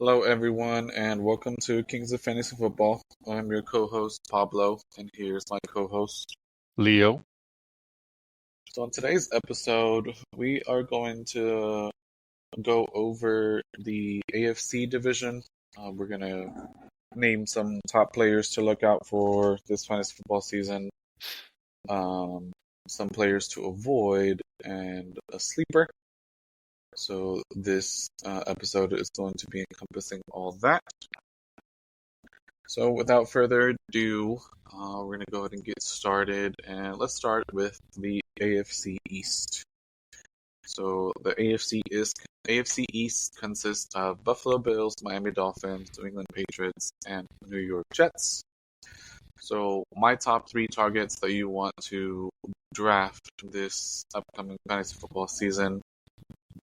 Hello, everyone, and welcome to Kings of Fantasy Football. I'm your co-host Pablo, and here's my co-host. Leo. So, in today's episode, we are going to go over the AFC division. We're going to name some top players to look out for this fantasy football season, some players to avoid, and a sleeper. So, this episode is going to be encompassing all that. So without further ado, we're going to go ahead and get started. And let's start with the AFC East. So the AFC East consists of Buffalo Bills, Miami Dolphins, New England Patriots, and New York Jets. So my top three targets that you want to draft this upcoming fantasy football season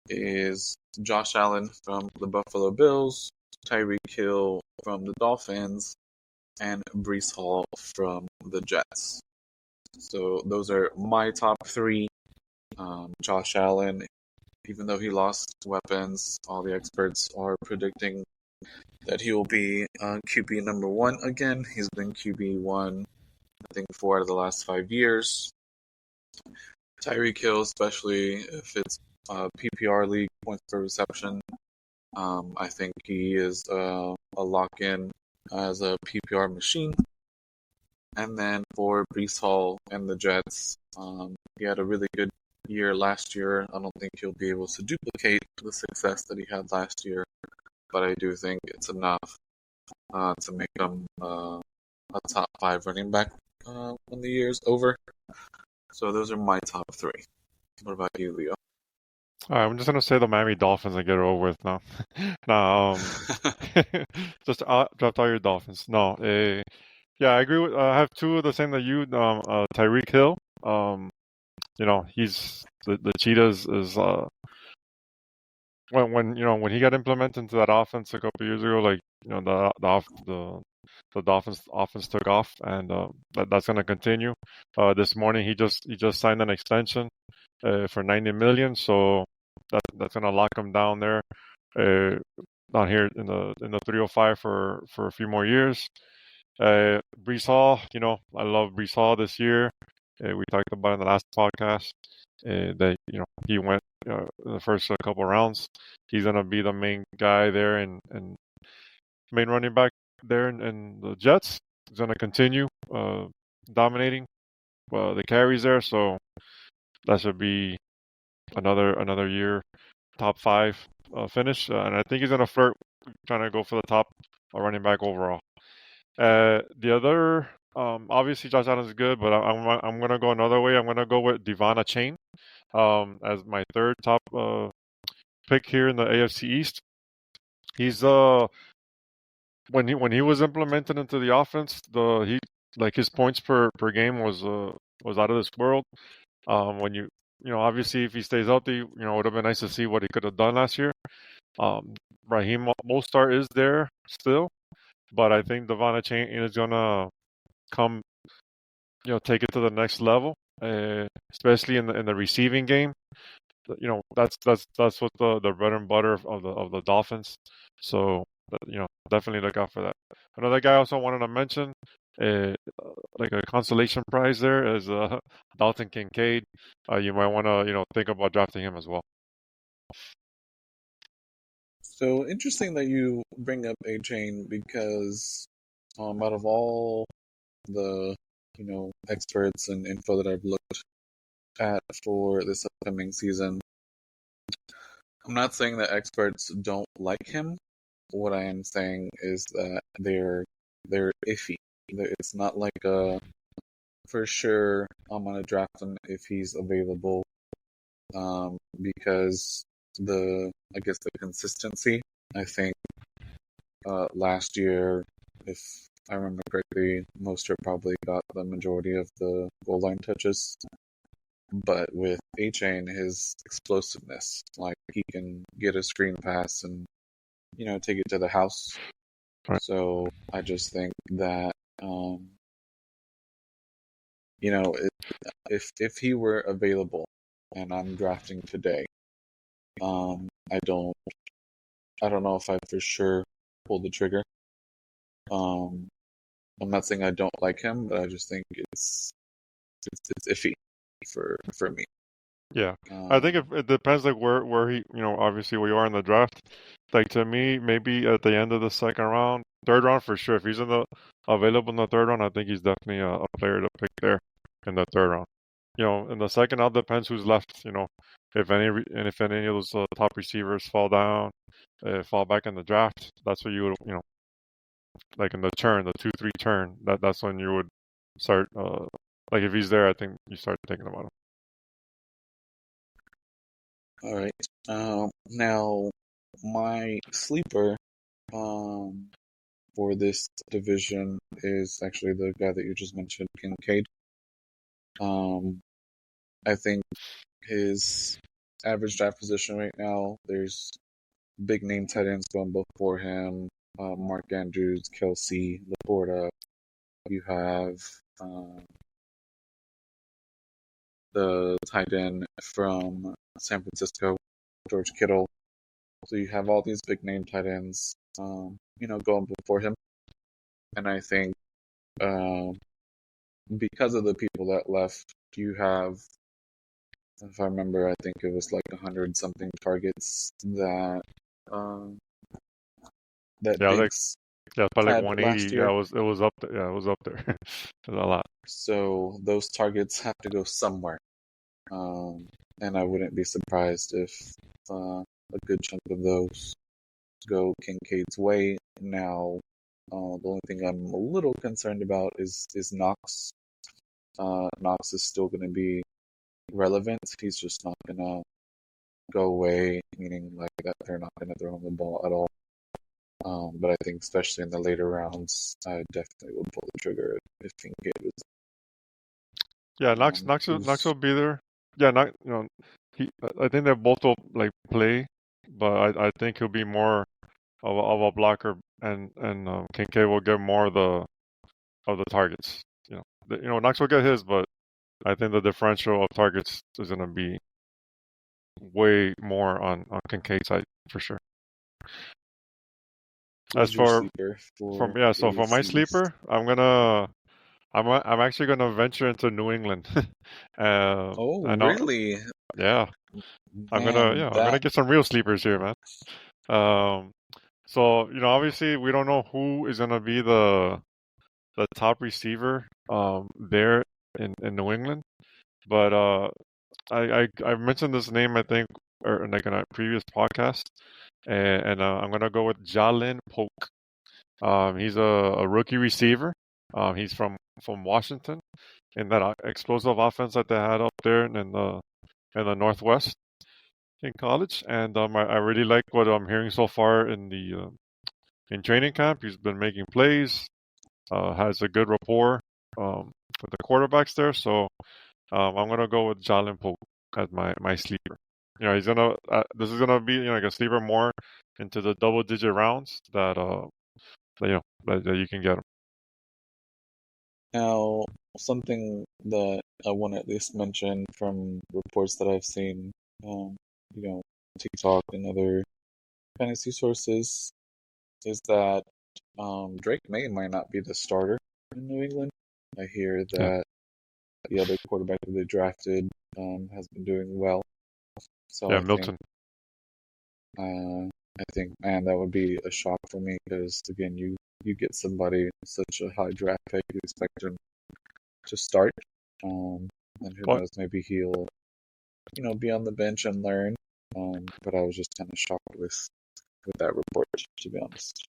is Josh Allen from the Buffalo Bills, Tyreek Hill from the Dolphins, and Breece Hall from the Jets. So those are my top three. Josh Allen, even though he lost weapons, all the experts are predicting that he will be QB number one again. He's been QB1, I think, 4 out of the last 5 years. Tyreek Hill, especially if it's PPR league, points per reception, I think he is a lock-in as a PPR machine. And then for Breece Hall and the Jets, he had a really good year last year. I don't think he'll be able to duplicate the success that he had last year, but I do think it's enough to make him a top 5 running back when the year's over. So those are my top three. What about you, Leo? All right, I'm just gonna say the Miami Dolphins and get it over with now. No, just draft all your Dolphins. No, yeah, I agree with. I have two of the same that you. Tyreek Hill. He's the Cheetahs is when he got implemented into that offense a couple years ago, like the Dolphins offense took off, and that's gonna continue. This morning he just signed an extension for $90 million, so that's gonna lock him down there, down here in the 305 for a few more years. Breece Hall, I love Breece Hall this year. We talked about in the last podcast that he went the first couple rounds. He's gonna be the main guy there and main running back there in the Jets. He's gonna continue dominating the carries there, so that should be another year top 5 finish, and I think he's gonna flirt trying to go for the top running back overall. The other, obviously Josh Allen is good, but I'm gonna go another way. I'm gonna go with Devon Chain as my third top pick here in the AFC East. He's when he was implemented into the offense, his points per game was out of this world. When obviously if he stays healthy, it would have been nice to see what he could have done last year. Raheem Mostert is there still, but I think Devon Chain is gonna come, take it to the next level, especially in the receiving game. That's what the bread and butter of the Dolphins. So definitely look out for that. Another guy I also wanted to mention, like a consolation prize there, is Dalton Kincaid. You might want to think about drafting him as well. So interesting that you bring up A-Chain because out of all the experts and info that I've looked at for this upcoming season, I'm not saying that experts don't like him. What I am saying is that they're iffy. It's not like for sure I'm gonna draft him if he's available, because the consistency. I think last year, if I remember correctly, Mostert probably got the majority of the goal line touches. But with A-Chain, his explosiveness, like he can get a screen pass and take it to the house. Right. So I just think that if he were available and I'm drafting today, I don't I don't know if I for sure pull the trigger. Um, I'm not saying I don't like him, but I just think it's iffy for me. Yeah, I think Um, it depends like where he, obviously where you are in the draft. Like to me, maybe at the end of the second round, third round for sure. If he's in the available in the third round, I think he's definitely a player to pick there in the third round. In the second round depends who's left. If any of those top receivers fall down, fall back in the draft, that's what you would, like in the turn, the 2-3 turn. That's when you would start. Like if he's there, I think you start thinking about him. all right. Now my sleeper for this division is actually the guy that you just mentioned, Kincaid. Um, I think his average draft position right now, there's big name tight ends going before him. Mark Andrews, Kelsey, Laporta. You have the tight end from San Francisco, George Kittle. So you have all these big name tight ends, going before him. And I think because of the people that left, you have, if I remember, I think it was like 100 something targets um, that Yeah, Diggs probably like had last 180. Yeah, year. it was up there. Yeah, it was up there. It was a lot. So those targets have to go somewhere. And I wouldn't be surprised if a good chunk of those go Kincaid's way. Now, the only thing I'm a little concerned about is Knox. Knox is still going to be relevant. He's just not going to go away, meaning like that they're not going to throw him the ball at all. But I think especially in the later rounds, I definitely would pull the trigger if Kincaid was. Yeah, Knox will Who's be there. Yeah, not I think they both will like play, but I think he'll be more of a blocker, and Kincaid will get more of the targets. Knox will get his, but I think the differential of targets is going to be way more on Kincaid's side for sure. As who's your for sleeper from for yeah, the so for my AFC East? sleeper, I'm actually gonna venture into New England. I Oh, know, really? yeah. Man, I'm gonna that get some real sleepers here, man. Um, so obviously we don't know who is gonna be the top receiver there in New England, but I mentioned this name I think or like in a previous podcast, and I'm gonna go with Jalen Polk. He's a rookie receiver. He's from Washington in that explosive offense that they had up there in the Northwest in college, and I really like what I'm hearing so far in training camp. He's been making plays, has a good rapport with the quarterbacks there. So I'm gonna go with Jalen Pope as my sleeper. He's gonna this is gonna be like a sleeper more into the double digit rounds that you can get him. now something that I want to at least mention from reports that I've seen, um, TikTok and other fantasy sources, is that Drake May might not be the starter in New England. I hear Yeah, that the other quarterback that they drafted has been doing well. So yeah, Milton. I think, man, that would be a shock for me because again, you get somebody such a high draft pick, you expect him to start, and who But knows, maybe he'll be on the bench and learn. But I was just kind of shocked with that report, to be honest.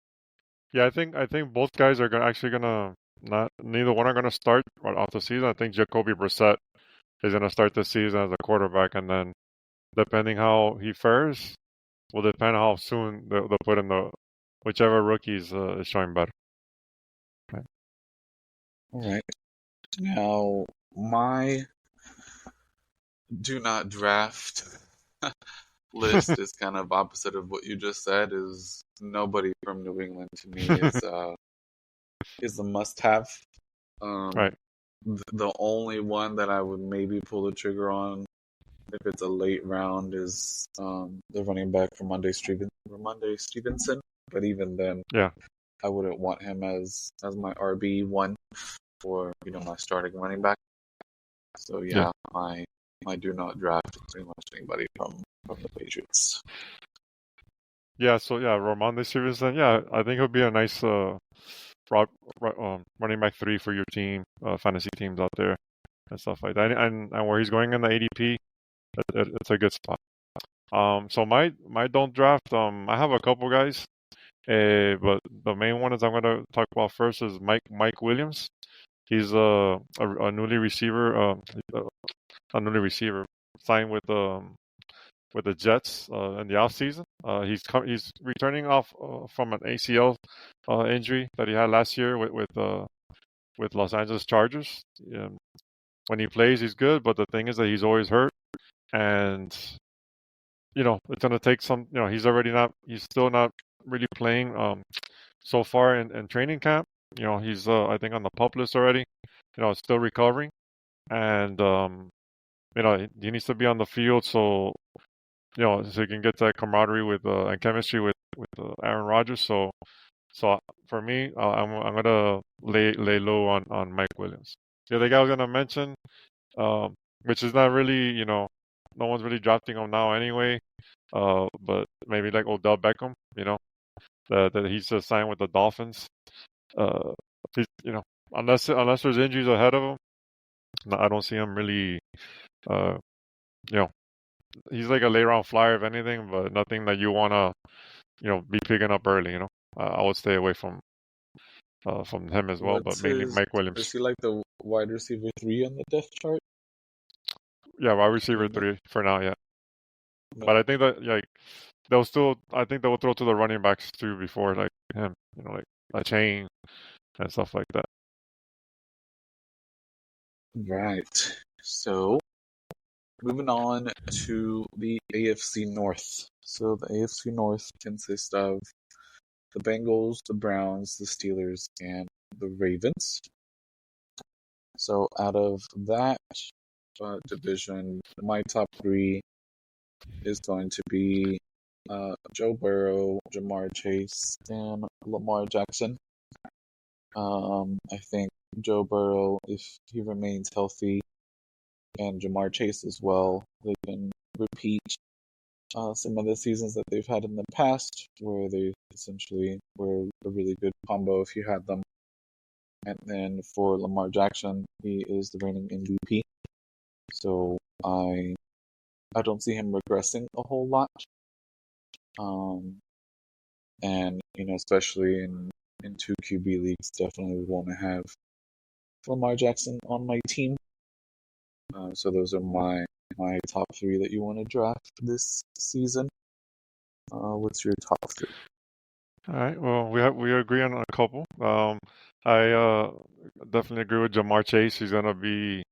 yeah, I think both guys are actually gonna not neither one are gonna start right off the season. I think Jacoby Brissett is gonna start the season as a quarterback, and then depending how he fares will depend how soon they'll put in the whichever rookies is showing better. Right. All right, now my do not draft list is kind of opposite of what you just said. Is nobody from New England to me is a must-have. Um, Right. the only one that I would maybe pull the trigger on if it's a late round, is the running back for Monday Stevenson. But even then, Yeah. I wouldn't want him as my RB1 for my starting running back. So Yeah. yeah, I do not draft pretty much anybody from the Patriots. Yeah. So yeah, Ramondre Stevenson. Yeah, I think he'll be a nice running back 3 for your team, fantasy teams out there and stuff like that. And where he's going in the ADP, it's a good spot. So my don't draft. I have a couple guys. But the main one is I'm gonna talk about first is Mike Williams. He's a newly receiver, a newly receiver signed with the Jets in the offseason. He's returning off from an ACL injury that he had last year with Los Angeles Chargers. When he plays, he's good, but the thing is that he's always hurt, and it's gonna take some. He's still not really playing so far in training camp. He's I think on the pup list already. Still recovering, and he needs to be on the field so he can get that camaraderie with and chemistry with Aaron Rodgers. So for me, I'm gonna lay low on Mike Williams. The other guy I was gonna mention, which is not really no one's really drafting him now anyway. But maybe like Odell Beckham, that he's signed with the Dolphins. Uh, you know, unless there's injuries ahead of him, I don't see him really. Uh, you know, he's like a late round flyer if anything, but nothing that you wanna be picking up early. I would stay away from him as well, but What's mainly his? Mike Is Williams. he like the wide receiver 3 on the depth chart? Yeah, wide receiver No, 3 for now. Yeah, no. but I think that like I think they'll throw to the running backs too before like him. Like a chain and stuff like that. Right. So moving on to the AFC North. So the AFC North consists of the Bengals, the Browns, the Steelers, and the Ravens. So out of that division, my top 3 is going to be Joe Burrow, Jamar Chase, and Lamar Jackson. I think Joe Burrow, if he remains healthy, and Jamar Chase as well, they can repeat some of the seasons that they've had in the past, where they essentially were a really good combo if you had them. And then for Lamar Jackson, he is the reigning MVP, so I don't see him regressing a whole lot. And especially in 2 QB leagues, definitely would want to have Lamar Jackson on my team. So those are my top 3 that you want to draft this season. What's your top 3? All right. Well, we agree on a couple. I definitely agree with Jamar Chase. He's gonna be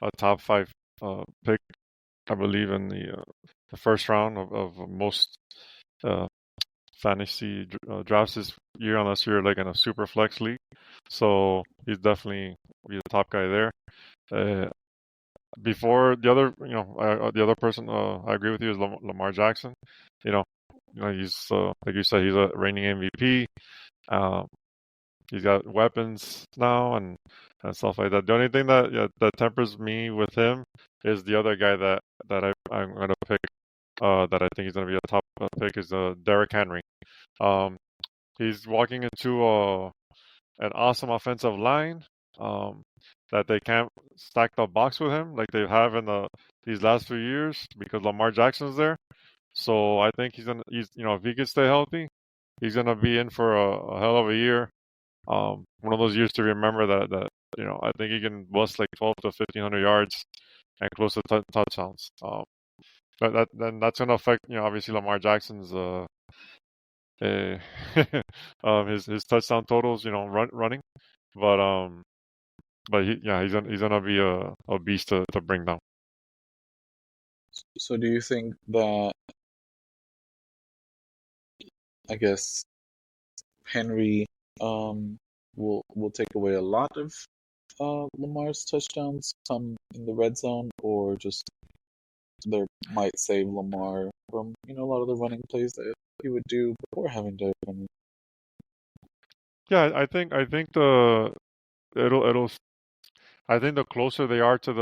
a top 5 pick, I believe, in the first round of most uh, fantasy drafts this year, unless you're like in a super flex league. So he's definitely be the top guy there. Uh, Before the other person I agree with you is Lamar Jackson. You know, he's like you said, he's a reigning MVP. Um, he's got weapons now and stuff like that. The only thing that tempers me with him is the other guy I'm gonna pick. That I think he's gonna be a top pick is Derrick Henry. Um, he's walking into an awesome offensive line. Um, that they can't stack the box with him like they have in these last few years because Lamar Jackson's there. So I think he's if he can stay healthy, he's gonna be in for a hell of a year. One of those years to remember that I think he can bust like 12 to 1500 yards and close to touchdowns. Then that's gonna affect obviously Lamar Jackson's uh his touchdown totals running, but he's gonna be a beast to bring down. So do you think that, I guess, Henry will take away a lot of Lamar's touchdowns come in the red zone, or just there might save Lamar from a lot of the running plays that he would do before having to. Yeah, I think it'll I think the closer they are to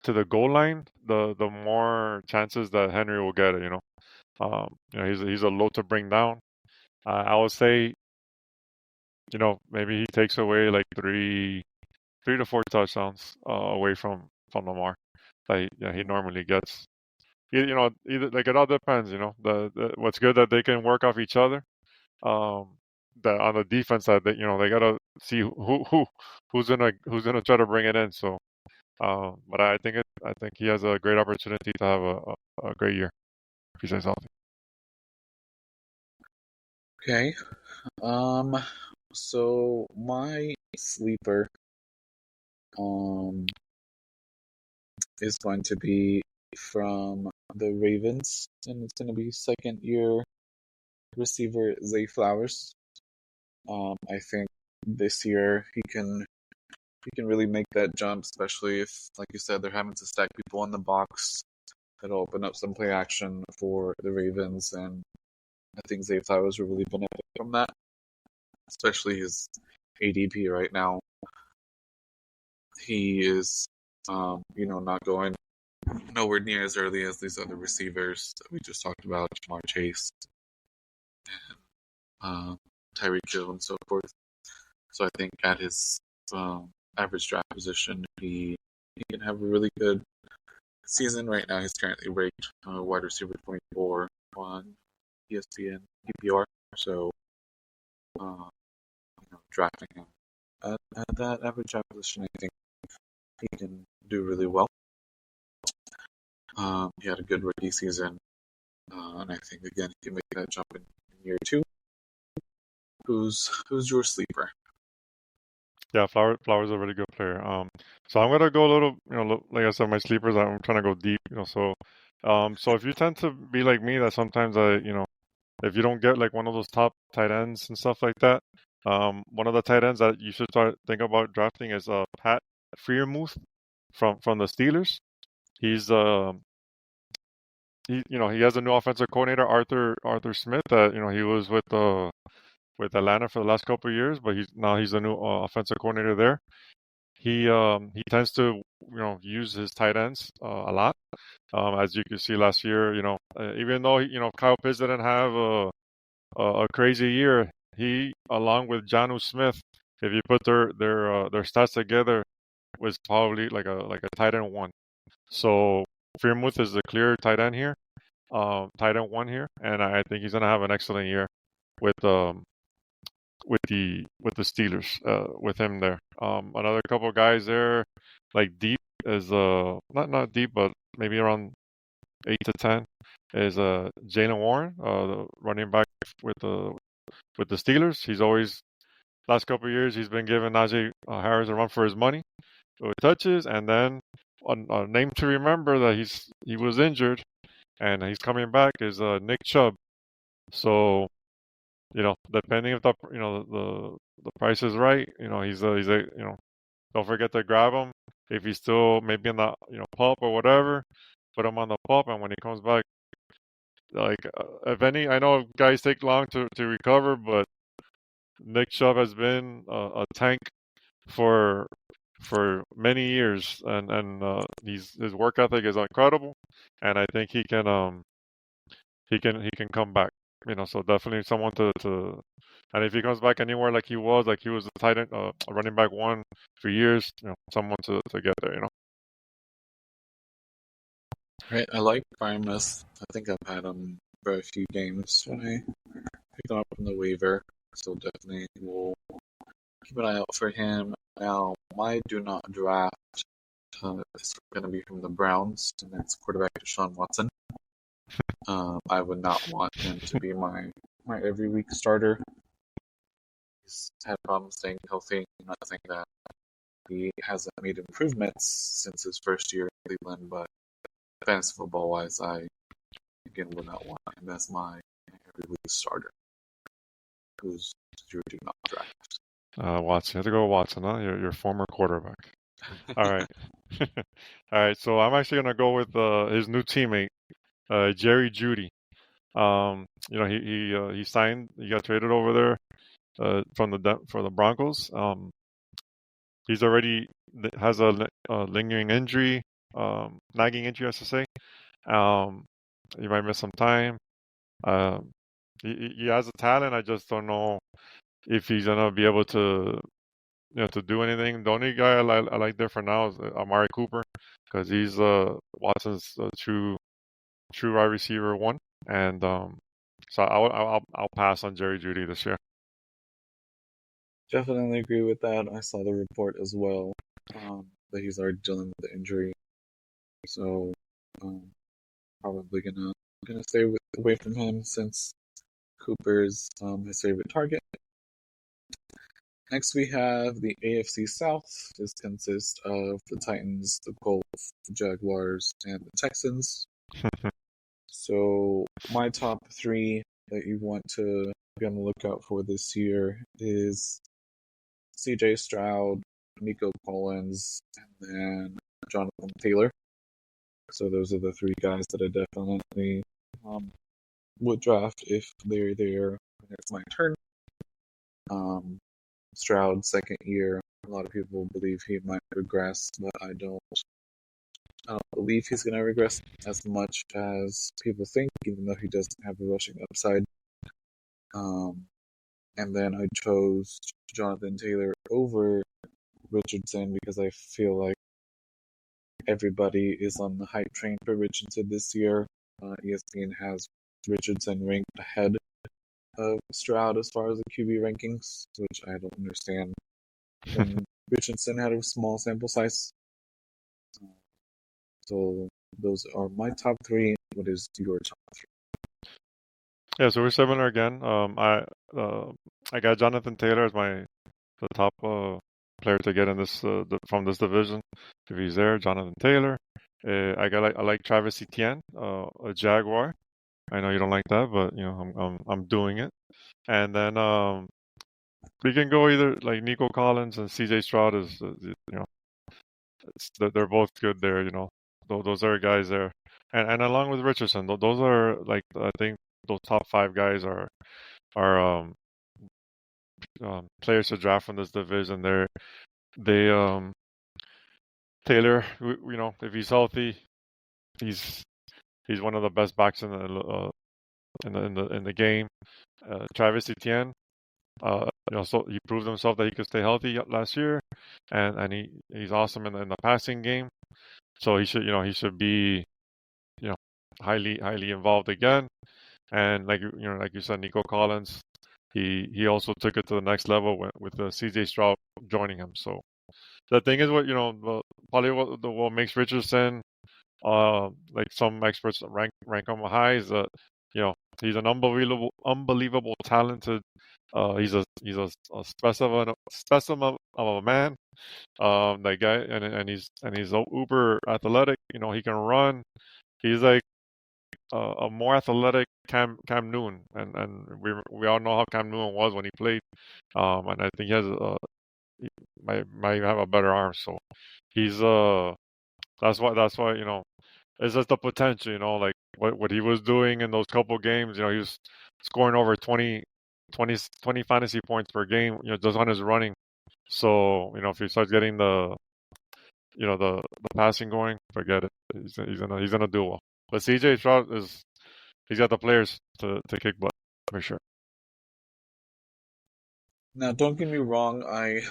the goal line, the more chances that Henry will get it. He's a load to bring down. I would say, maybe he takes away like three to four touchdowns away from Lamar that he normally gets. Either like it all depends. What's good that they can work off each other. Um, that on the defense side, that they gotta see who's gonna try to bring it in. So, but I think he has a great opportunity to have a great year if he stays healthy. Okay. Um. So my sleeper um is going to be from the Ravens, and it's going to be second year receiver Zay Flowers. I think this year he can really make that jump, especially if, like you said, they're having to stack people in the box. That'll open up some play action for the Ravens, and I think Zay Flowers will really benefit from that, especially his ADP right now. He is, not going nowhere near as early as these other receivers that we just talked about, Jamar Chase and Tyreek Hill and so forth. So I think at his average draft position, he can have a really good season. Right now, he's currently ranked wide receiver 24 on ESPN PPR. So, drafting him at that average draft position, I think he can do really well. He had a good rookie season, and I think again he can make that jump in year two. Who's your sleeper? Yeah, Flowers is a really good player. So I'm gonna go a little, like I said, my sleepers. I'm trying to go deep, so if you tend to be like me, that sometimes if you don't get like one of those top tight ends and stuff like that, one of the tight ends that you should start think about drafting is Pat Freiermuth from the Steelers. He's he has a new offensive coordinator, Arthur Smith. That he was with Atlanta for the last couple of years, but he's the new offensive coordinator there. He tends to use his tight ends a lot. As you can see last year, even though Kyle Pitts didn't have a crazy year, he along with Jonnu Smith, if you put their stats together, was probably like a tight end one. So Freiermuth is the clear tight end here, tight end one here, and I think he's gonna have an excellent year with the Steelers with him there. Another couple of guys there, like deep is not deep, but maybe around 8 to 10 is Jalen Warren, the running back with the Steelers. He's always last couple of years he's been giving Najee Harris a run for his money with touches, and then a name to remember that he was injured and he's coming back is Nick Chubb. So depending if the price is right, he's a don't forget to grab him if he's still maybe in the pup or whatever. Put him on the pup, and when he comes back, like if any, I know guys take long to recover, but Nick Chubb has been a tank for many years, and his work ethic is incredible, and I think he can come back. So definitely someone to and if he comes back anywhere like he was a tight end, a running back one for years, someone to get there. Right, I like Primus. I think I've had him for a few games when I picked him up from the waiver, so definitely will keep an eye out for him. Now, my do not draft is going to be from the Browns, and that's quarterback Deshaun Watson. I would not want him to be my every week starter. He's had problems staying healthy. I'm not saying that he hasn't made improvements since his first year in Cleveland, but fantasy football wise, I again would not want him as my every week starter. Who's your do not draft? Watson, you have to go Watson, huh? Your former quarterback. All right. All right. So I'm actually gonna go with his new teammate, Jerry Judy. He signed. He got traded over there for the Broncos. He's already has a lingering injury, nagging injury, I should say. Um, he might miss some time. Um, he has a talent. I just don't know if he's gonna be able to do anything. The only guy I like there for now is Amari Cooper because he's Watson's true wide receiver one, and so I'll pass on Jerry Judy this year. Definitely agree with that. I saw the report as well, that he's already dealing with the injury, so um, probably gonna stay away from him since Cooper's his favorite target. Next, we have the AFC South. This consists of the Titans, the Colts, the Jaguars, and the Texans. So, my top three that you want to be on the lookout for this year is CJ Stroud, Nico Collins, and then Jonathan Taylor. So, those are the three guys that I definitely would draft if they're there when it's my turn. Stroud, second year. A lot of people believe he might regress, but I don't believe he's going to regress as much as people think, even though he doesn't have a rushing upside. And then I chose Jonathan Taylor over Richardson because I feel like everybody is on the hype train for Richardson this year. ESPN has Richardson ranked ahead of Stroud as far as the QB rankings, which I don't understand. And Richardson had a small sample size. So those are my top three. What is your top three? Yeah, so we're similar again. I got Jonathan Taylor as the top player to get in from this division. If he's there, Jonathan Taylor. I like Travis Etienne, a Jaguar. I know you don't like that, but I'm doing it. And then we can go either like Nico Collins and C.J. Stroud they're both good there. Those are guys there, and along with Richardson, those are like I think those top five guys are players to draft from this division. They Taylor, if he's healthy, he's he's one of the best backs in the game. Travis Etienne, so he proved himself that he could stay healthy last year, and he's awesome in the passing game. So he should be highly involved again. And like you said, Nico Collins, he also took it to the next level with CJ Stroud joining him. So the thing is, probably what makes Richardson, like some experts rank him high, is that he's an unbelievable talented. He's a specimen of a man. That guy, and he's uber athletic. He can run. He's like a more athletic Cam Newton, and we all know how Cam Newton was when he played. And I think he might have a better arm. So he's that's why it's just the potential. Like what he was doing in those couple games. He was scoring over 20 fantasy points per game. Just on his running. So if he starts getting the passing going, forget it. He's gonna do well. But CJ Stroud he's got the players to kick butt for sure. Now, don't get me wrong. I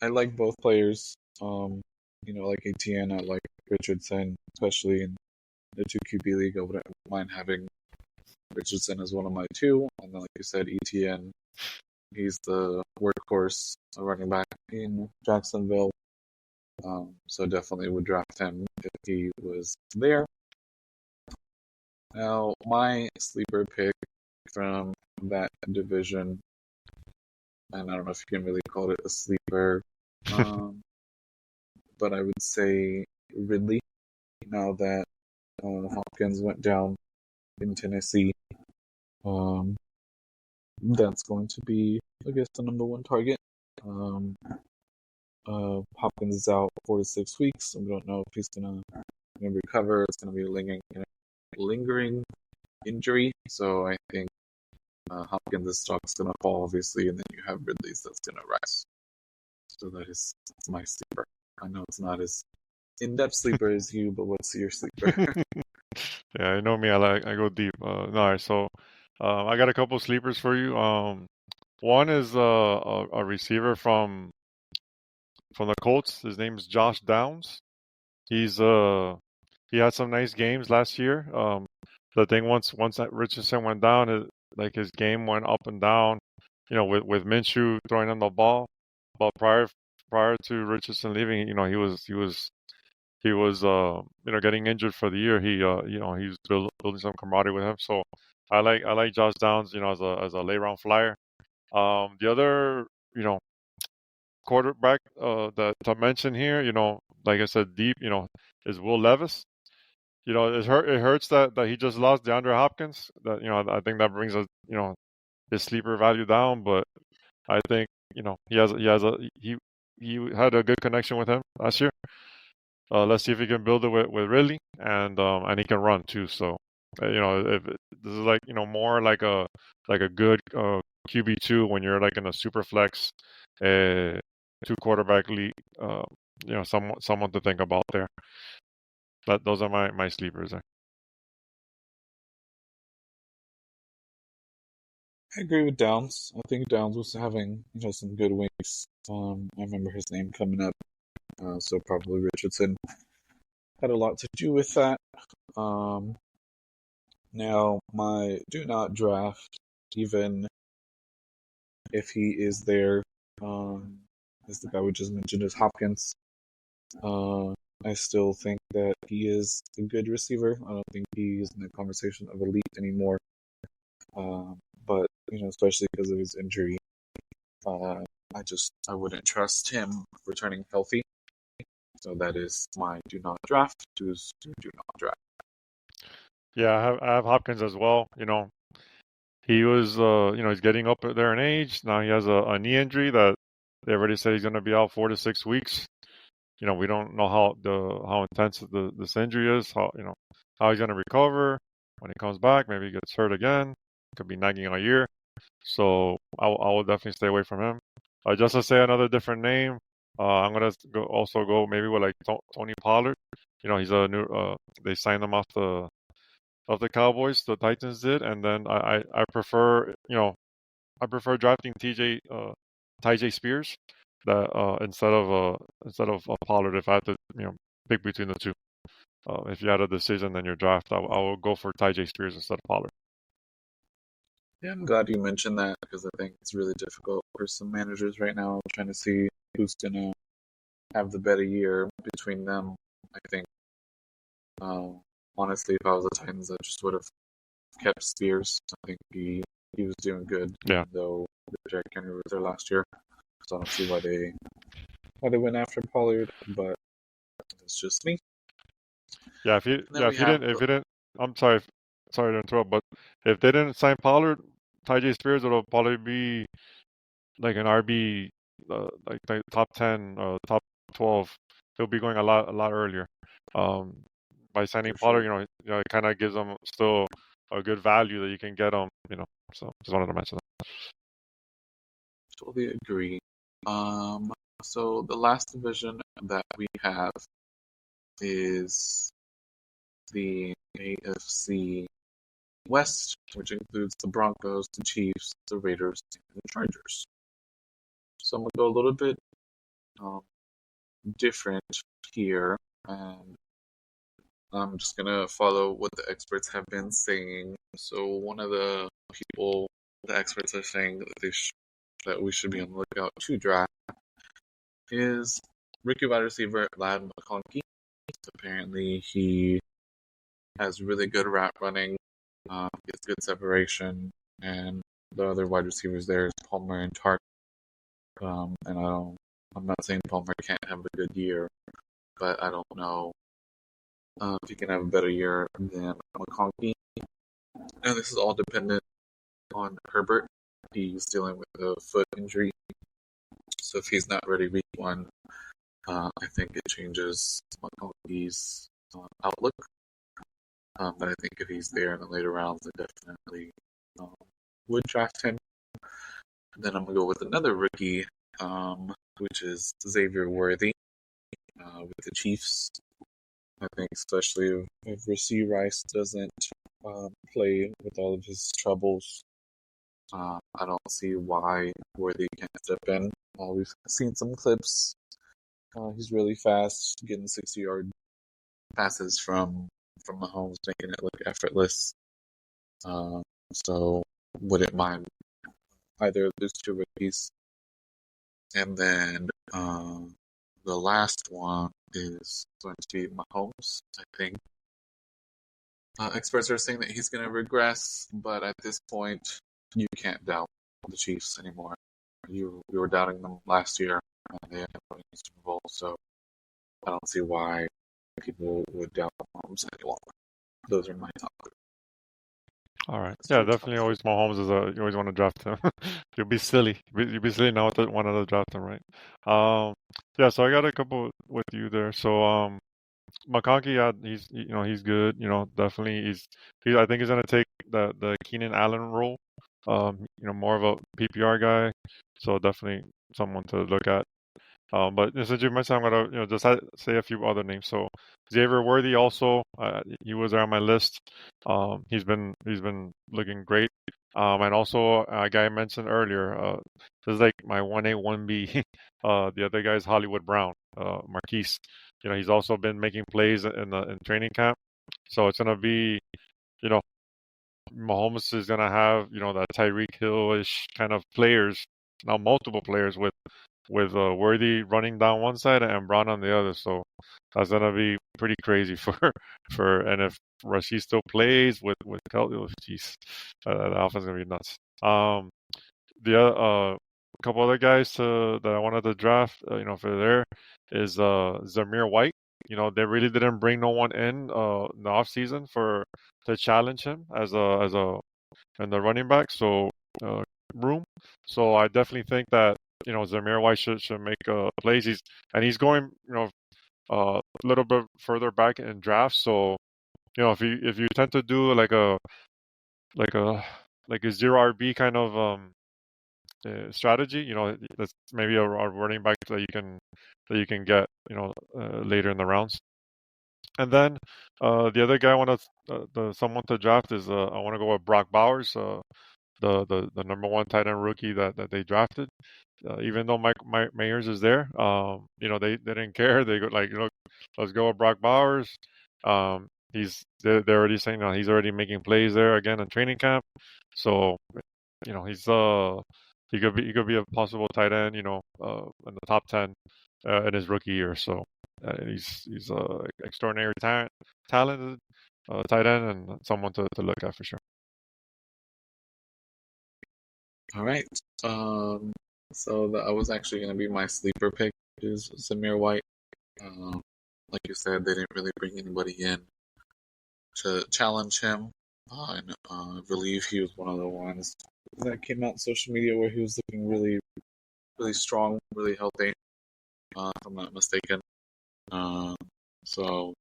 like both players. Like ATN, I like Richardson, especially in the two QB league. I wouldn't mind having Richardson as one of my two. And then, like you said, ETN, he's the workhorse running back in Jacksonville. So definitely would draft him if he was there. Now, my sleeper pick from that division, and I don't know if you can really call it a sleeper, but I would say Ridley. Now that Hopkins went down in Tennessee, that's going to be, I guess, the number one target. Hopkins is out 4 to 6 weeks, so we don't know if he's gonna recover. It's gonna be a lingering injury, so I think Hopkins' stock's gonna fall, obviously, and then you have Ridley's that's gonna rise. So that's my sleeper. I know it's not as in-depth sleeper as you, but what's your sleeper? Yeah, you know me. I go deep. No, so I got a couple sleepers for you. One is a receiver from the Colts. His name's Josh Downs. He's he had some nice games last year. The thing once that Richardson went down, like his game went up and down. You know, with Minshew throwing him the ball, but prior to Richardson leaving, you know, he was you know, getting injured for the year. You know, he's building some camaraderie with him. So I like Josh Downs, you know, as a late round flyer. The other, you know, quarterback that to mention here, you know, like I said, deep, you know, is Will Levis. You know, it hurts that he just lost DeAndre Hopkins. That, you know, I think that brings you know, his sleeper value down. But I think, you know, he had a good connection with him last year. Let's see if he can build it with Ridley, and he can run too. So, you know, this is like, you know, more like a good QB2 when you're like in a super flex, two quarterback league. You know, someone to think about there. But those are my sleepers there. I agree with Downs. I think Downs was having some good weeks. I remember his name coming up, so probably Richardson had a lot to do with that. Um, Now, my do not draft, even if he is there, is the guy we just mentioned, is Hopkins. Uh, I still think that he is a good receiver. I don't think he's in the conversation of elite anymore. But especially because of his injury, uh, I wouldn't trust him returning healthy. So that is my do not draft. Do not draft. Yeah, I have Hopkins as well. You know, he was you know, he's getting up there in age. Now he has a knee injury that they already said he's going to be out 4 to 6 weeks. You know, we don't know how intense this injury is. How he's going to recover when he comes back. Maybe he gets hurt again. Could be nagging a year. So I will definitely stay away from him. Just to say another different name, I'm gonna also go maybe with like Tony Pollard. You know, he's a new. They signed him off the Cowboys. The Titans did, and then I prefer, you know, I prefer drafting Tyjae Spears that instead of Pollard, if I had to, you know, pick between the two. If you had a decision in your draft, I will go for Tyjae Spears instead of Pollard. Yeah, I'm glad you mentioned that because I think it's really difficult for some managers right now trying to see who's gonna have the better year between them. I think, uh, honestly, if I was the Titans, I just would have kept Spears. I think he was doing good, Yeah. even though Derrick Henry was there last year. So I don't see why they went after Pollard, but it's just me. Yeah, if he didn't, I'm sorry to interrupt, but if they didn't sign Pollard, Tyjae Spears, it'll probably be like an RB, like top 10, top 12. He'll be going a lot earlier. Um, by signing For Pollard, sure. it kind of gives them still a good value that you can get them. You know, so just wanted to mention that. Totally agree. So the last division that we have is the AFC West, which includes the Broncos, the Chiefs, the Raiders, and the Chargers. So I'm gonna go a little bit um, different here, and I'm just gonna follow what the experts have been saying. So one of the experts are saying that we should be on the lookout to draft is rookie wide receiver Lad McConkey. Apparently, he has really good route running, gets good separation, and the other wide receivers there is Palmer and Tark. And I'm not saying Palmer can't have a good year, but I don't know if he can have a better year than McConkey. And this is all dependent on Herbert. He's dealing with a foot injury, So if he's not ready week one, I think it changes McConkey's outlook. But I think if he's there in the later rounds, I definitely would draft him. And then I'm going to go with another rookie, which is Xavier Worthy with the Chiefs. I think especially if Rasheed Rice doesn't play with all of his troubles, I don't see why Worthy can't step in. We've seen some clips. He's really fast, getting 60-yard passes from Mahomes, making it look effortless. So wouldn't mind either of those two rookies. And then the last one is going to be Mahomes. I think experts are saying that he's going to regress, but at this point, you can't doubt the Chiefs anymore. You were doubting them last year, and they ended up winning the Super Bowl, so I don't see why people would doubt Mahomes any longer. Those are my top three. All right. Yeah, definitely. Always Mahomes you always want to draft him. You'll be silly. You'll be silly not to want to draft him, right? Yeah. So I got a couple with you there. So McConkey, he's good. Definitely I think he's gonna take the Keenan Allen role. More of a PPR guy. So definitely someone to look at. But since you mentioned, I'm gonna just say a few other names. So Xavier Worthy also, he was there on my list. He's been looking great. And also a guy I mentioned earlier, this is like my 1A 1B. The other guy is Hollywood Brown, Marquise. He's also been making plays in training camp. So it's gonna be, you know, Mahomes is gonna have that Tyreek Hill-ish kind of players, now multiple players with Worthy running down one side and Brown on the other. So that's gonna be pretty crazy and if Rashid still plays with Kelly, jeez, the offense is gonna be nuts. The couple other guys that I wanted to draft, for there is Zamir White. They really didn't bring no one in the off season to challenge him as a and the running back. So room. So I definitely think that Zamir White should make plays. He's going a little bit further back in drafts. So if you tend to do like a like a zero RB kind of strategy, that's maybe a running back that you can get later in the rounds. And then the other guy I want someone to draft is I want to go with Brock Bowers, the number one tight end rookie that they drafted. Even though Mike Mayers is there, they didn't care. They go like, let's go with Brock Bowers. They're already saying he's already making plays there again in training camp. So he could be a possible tight end, in the top 10 in his rookie year. So he's extraordinary talented tight end and someone to look at for sure. All right. So that was actually going to be my sleeper pick is Zamir White. Like you said, they didn't really bring anybody in to challenge him. I believe he was one of the ones that came out on social media where he was looking really, really strong, really healthy, if I'm not mistaken. So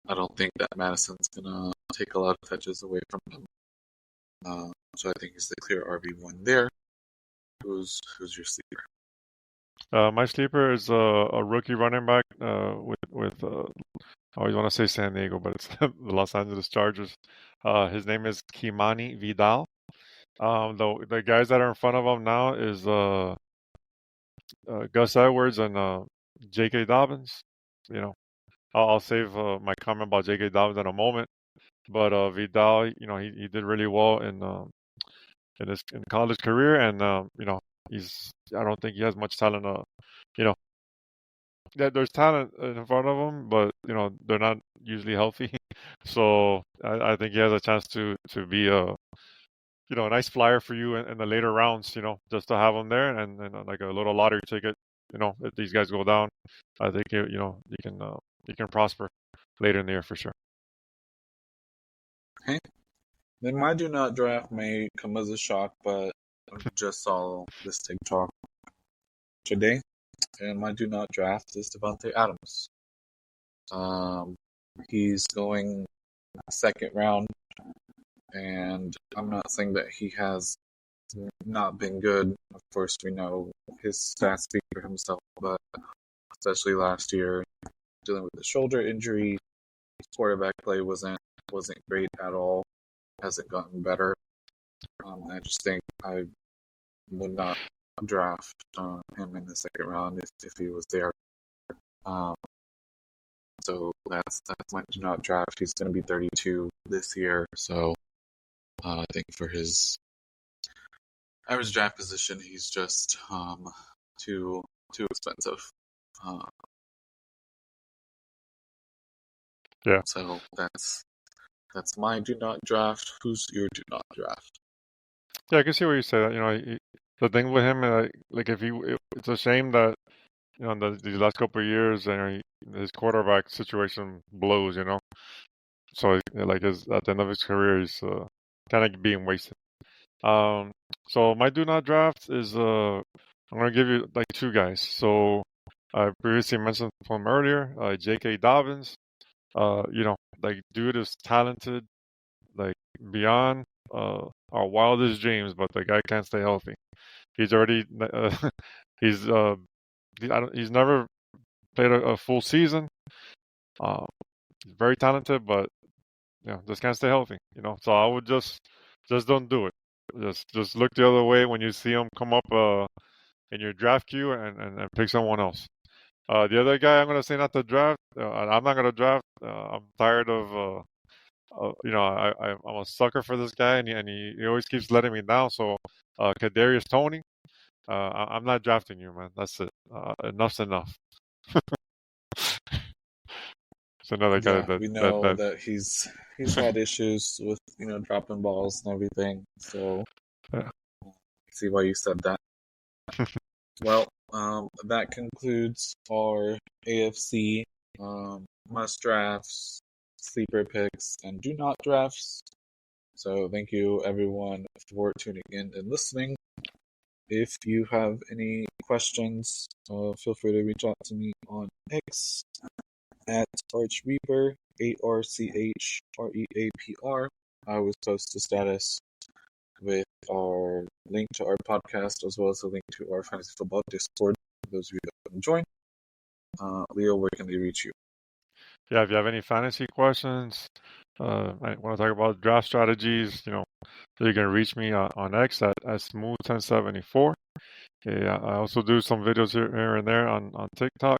I don't think that Madison's going to take a lot of touches away from him. So I think he's the clear RB1 there. Who's your sleeper? My sleeper is a rookie running back with I always want to say San Diego, but it's the Los Angeles Chargers. His name is Kimani Vidal. The guys that are in front of him now is Gus Edwards and J.K. Dobbins. I'll save my comment about J.K. Dobbins in a moment. But Vidal, he did really well in college career, and I don't think he has much talent. You know, there's talent in front of him, but they're not usually healthy. So I think he has a chance to be a nice flyer for you in the later rounds. Just to have him there and like a little lottery ticket. If these guys go down, I think you can prosper later in the year for sure. Okay. Then my do not draft may come as a shock, but I just saw this TikTok today and my do not draft is Devontae Adams. He's going second round, and I'm not saying that he has not been good. Of course, we know his stats speak for himself, but especially last year, dealing with the shoulder injury, his quarterback play wasn't great at all. Hasn't gotten better. I just think I would not draft him in the second round if he was there. Um, so that's my do not draft. He's going to be 32 this year, so I think for his average draft position, he's just too expensive. Yeah. So that's my do not draft. Who's your do not draft? Yeah, I can see what you say. The thing with him, like it's a shame that these last couple of years, his quarterback situation blows. So like at the end of his career, he's kind of being wasted. So my do not draft is I'm gonna give you like two guys. So I previously mentioned from earlier, J.K. Dobbins. Like dude is talented, like beyond our wildest dreams, but the guy can't stay healthy. He's already he's he's never played a full season. He's very talented, but just can't stay healthy. So I would just don't do it. Just look the other way when you see him come up in your draft queue and pick someone else. The other guy I'm gonna say not to draft. I'm not gonna draft. I'm tired of. I'm a sucker for this guy, and he always keeps letting me down. So, Kadarius Toney, I'm not drafting you, man. That's it. Enough's enough. It's another guy Yeah, that we that know that. that he's had issues with dropping balls and everything. So Yeah. I see why you said that. Well, that concludes our AFC must drafts, sleeper picks, and do not drafts. So thank you everyone for tuning in and listening. If you have any questions, feel free to reach out to me on X at ArchReaper, ARCHREAPR. I always post a status with our link to our podcast as well as a link to our fantasy football Discord for those of you that want to join. Leo, where can they reach you? Yeah, if you have any fantasy questions, I want to talk about draft strategies, you can reach me on X at smooth1074. Yeah, I also do some videos here and there on TikTok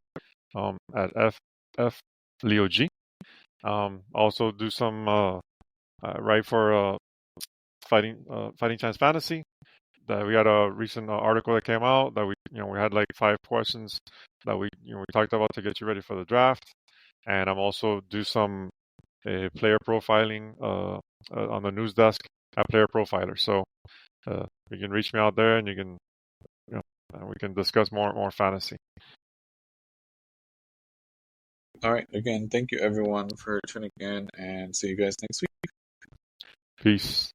at FFLeoG. Also do some write for Fighting Chance Fantasy. That we had a recent article that came out that we had like 5 questions that we talked about to get you ready for the draft. And I'm also do some player profiling on the news desk at Player Profiler. So you can reach me out there, and we can discuss more fantasy. All right. Again, thank you everyone for tuning in, and see you guys next week. Peace.